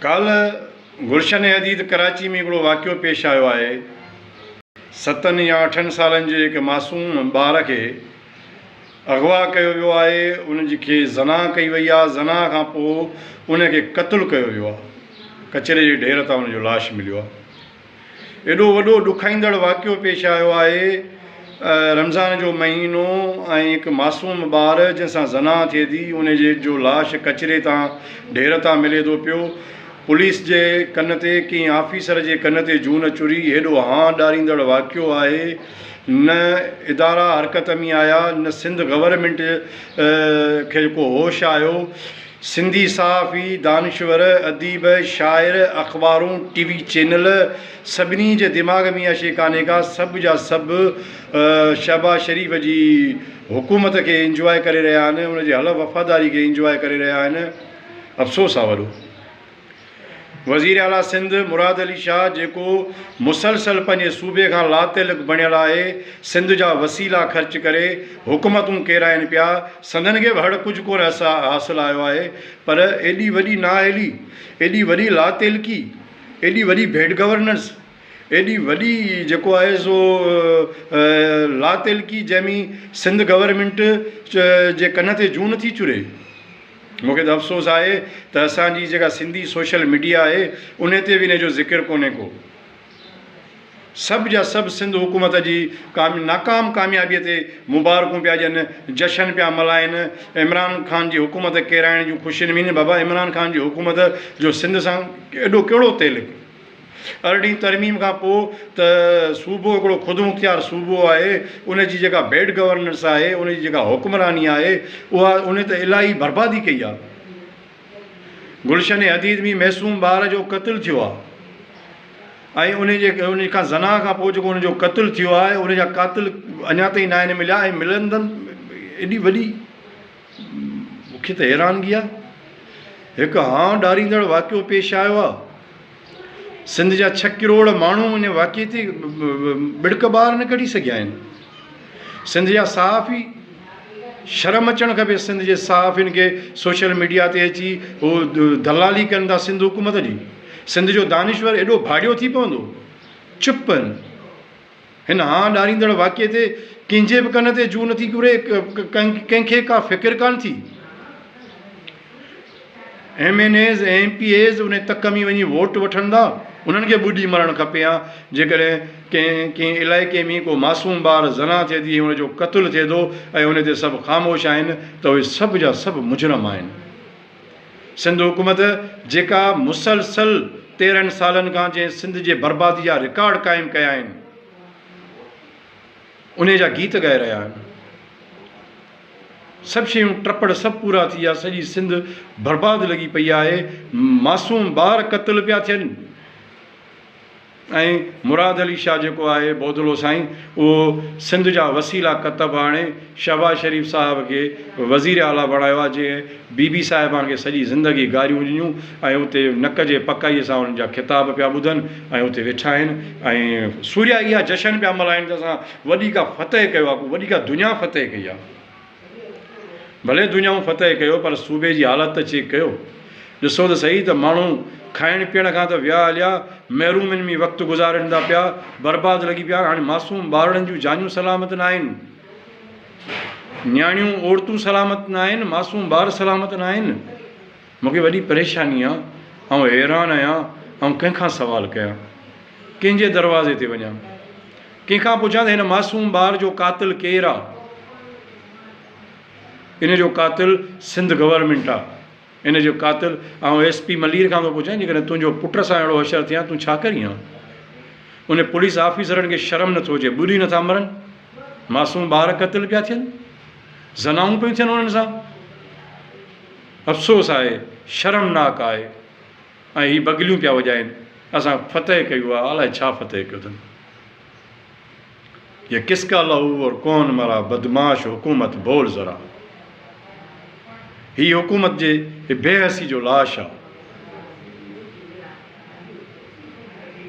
कल गुलशन हदीद कराची में हिकिड़ो वाक़ियो पेश आयो आहे। 7 या 8 सालनि जे हिकु मासूम ॿार खे अगवा कयो वियो आहे। उनखे ज़ना कई वई आहे। ज़ना खां पोइ उनखे क़त्लु कयो वियो आहे। कचरे जे ढेर तां उनजो लाश मिलियो आहे। एॾो वॾो ॾुखाईंदड़ वाक़ियो पेश आयो आहे। रमज़ान जो महीनो ऐं हिकु मासूम ॿार जंहिंसां ज़ना थिए थी, उनजे जो लाश कचरे तां ढेर तां मिले थो पियो। पुलिस जे कन ते कंहिं ऑफिसर जे कन ते जून चुरी। हेॾो ॾारींदड़ वाक़ियो आहे। न इदारा हरकत में आया, न सिंध गवर्नमेंट खे जेको होश आयो। सिंधी सहाफ़ी, दानिश्वर, अदीब, शाइर, अख़बारूं, टीवी चैनल सभिनी जे दिमाग़ में इहा शइ कान्हे का। सभु जा सभु शहबाज़ शरीफ़ जी हुकूमत खे इंजॉय करे रहिया आहिनि, उनजे हल वफ़ादारी खे इंजॉय करे रहिया आहिनि। अफ़सोस आहे वॾो। वज़ीर आला सिंध मुराद अली शाह जेको मुसलसल पंहिंजे सूबे खां लातिल बणियल आहे, सिंध जा वसीला ख़र्च करे हुकूमतूं केराइनि पिया। संदन खे हड़ कुझु कोन हासिलु आयो आहे, पर एॾी वॾी नाअहली, एॾी वॾी लातिलकी, एॾी वॾी बैड गवर्नेंस, एॾी वॾी जेको आहे सो लातिलकी, जंहिंमें सिंध गवर्नमेंट जे कन ते जून थी चुरे। मूंखे त अफ़सोस आहे त असांजी जेका सिंधी सोशल मीडिया आहे, उन ते बि इन जो ज़िक्र कोन्हे को। सभु जा सभु सिंध हुकूमत जी नाकाम कामयाबीअ ते मुबारकूं पिया ॾियनि, जशन पिया मल्हाइनि। इमरान ख़ान जी हुकूमत केराइण जूं ख़ुशियुनि में बाबा इमरान ख़ान जी हुकूमत जो सिंध सां एॾो कहिड़ो तेल। 18वीं तरमीम खां पोइ त सूबो हिकिड़ो ख़ुदमुख्तियार सूबो आहे। उनजी जेका बैड गवर्नेंस आहे, उनजी जेका हुक्मरानी आहे, उहा उन त इलाही बर्बादी कई आहे। गुलशन हदीद में मासूम ॿार जो क़त्लु थियो आहे ऐं उन खां ज़ना खां पोइ जेको उनजो क़त्लु थियो आहे, उनजा क़ातिल अञा ताईं न आहिनि मिलिया ऐं मिलंदनि। एॾी वॾी मूंखे त हैरानगी आहे। हिकु ॾारींदड़ वाक़ियो पेश आयो आहे। सिंध जा 6 करोड़ माण्हू इन वाक़िए ते बिड़क ॿार न कढी सघिया आहिनि। सिंध जा सहाफ़ी, शर्म अचणु खपे सिंध जे सहाफ़ियुनि खे सोशल मीडिया ते अची हू दलाली कनि था सिंध हुकूमत जी। सिंध जो दानिश्वर एॾो भाॼियो थी पवंदो, चुप आहिनि। हिन ॾारींदड़ वाक़िए ते कंहिंजे बि कन ते जू नथी घुरे, कंहिंखे का फ़िकिर कान थी। MNAs ऐं MPAs उन तक में वञी वोट वठनि था, उन्हनि खे ॿुॾी मरणु खपे हा। जेकॾहिं कंहिं इलाइक़े में को मासूम ॿार ज़ना थिए थी, हुनजो क़त्लु थिए थो ऐं उन ते सभु ख़ामोश आहिनि, त उहे सभु जा सभु मुजरम आहिनि। सिंध हुकूमत जेका मुसलसल 13 सालनि खां जंहिं सिंध जे बर्बादी जा रिकॉर्ड क़ाइमु कया आहिनि, उन जा गीत ॻाए रहिया आहिनि। सभु शयूं ट्रपड़ सभु पूरा थी विया, सॼी सिंध बर्बाद लॻी पई आहे। मासूम ॿार क़त्ल पिया थियनि ऐं मुराद अली शाह जेको आहे बोदलो साईं, उहो सिंध जा वसीला कतब हाणे शहबाज़ शरीफ़ साहिब खे वज़ीर आला बणायो आहे, जीअं बीबी साहिबान खे सॼी ज़िंदगी गारियूं ॾिनियूं ऐं उते नक जे पकाईअ सां उन्हनि जा ख़िताब पिया ॿुधनि ऐं उते वेठा आहिनि ऐं सूर्या इहा जशन पिया मल्हाइनि त असां वॾी का फतेह कयो आहे, वॾी का दुनिया फतेह कई आहे। भले दुनियाऊं फतेह कयो, पर सूबे जी हालत त चेक कयो। ॾिसो त सही त माण्हू खाइण पीअण खां त विया हलिया, महिरूमनि में वक़्तु गुज़ारनि था पिया, बर्बाद लॻी पिया। हाणे मासूम ॿारनि जूं जानियूं सलामत न आहिनि, न्याणियूं औरतूं सलामत न आहिनि, मासूम ॿार सलामत न आहिनि। मूंखे वॾी परेशानी आहे, ऐं हैरान आहियां ऐं कंहिंखां सवाल कयां, कंहिंजे दरवाज़े ते वञां, कंहिंखां पुछां त हिन मासूम ॿार जो क़ातिल केरु आहे। इन जो क़ातिल सिंध गवर्नमेंट आहे। इन जो क़ातिल ऐं SP मलीर खां थो पुछां, जेकॾहिं तुंहिंजो पुट सां अहिड़ो अशर थिया, तूं छा करीं आहे। उन पुलिस ऑफिसरनि खे शर्म नथो अचे, ॿुड़ी नथा मरनि, मासूम ॿार क़त्ल पिया थियनि, ज़नाऊं पियूं थियनि उन्हनि सां। अफ़सोस आहे, शर्मनाक आहे। ऐं हीअ बगलियूं पिया वॼाइनि, असां फतेह कयो आहे, अलाए छा फतेह कयो अथनि। ये किसका लहू और कौन मरा, बदमाश हुकूमत बोल ज़रा। ही हुकूमत जे बेहसी जो लाश आहे।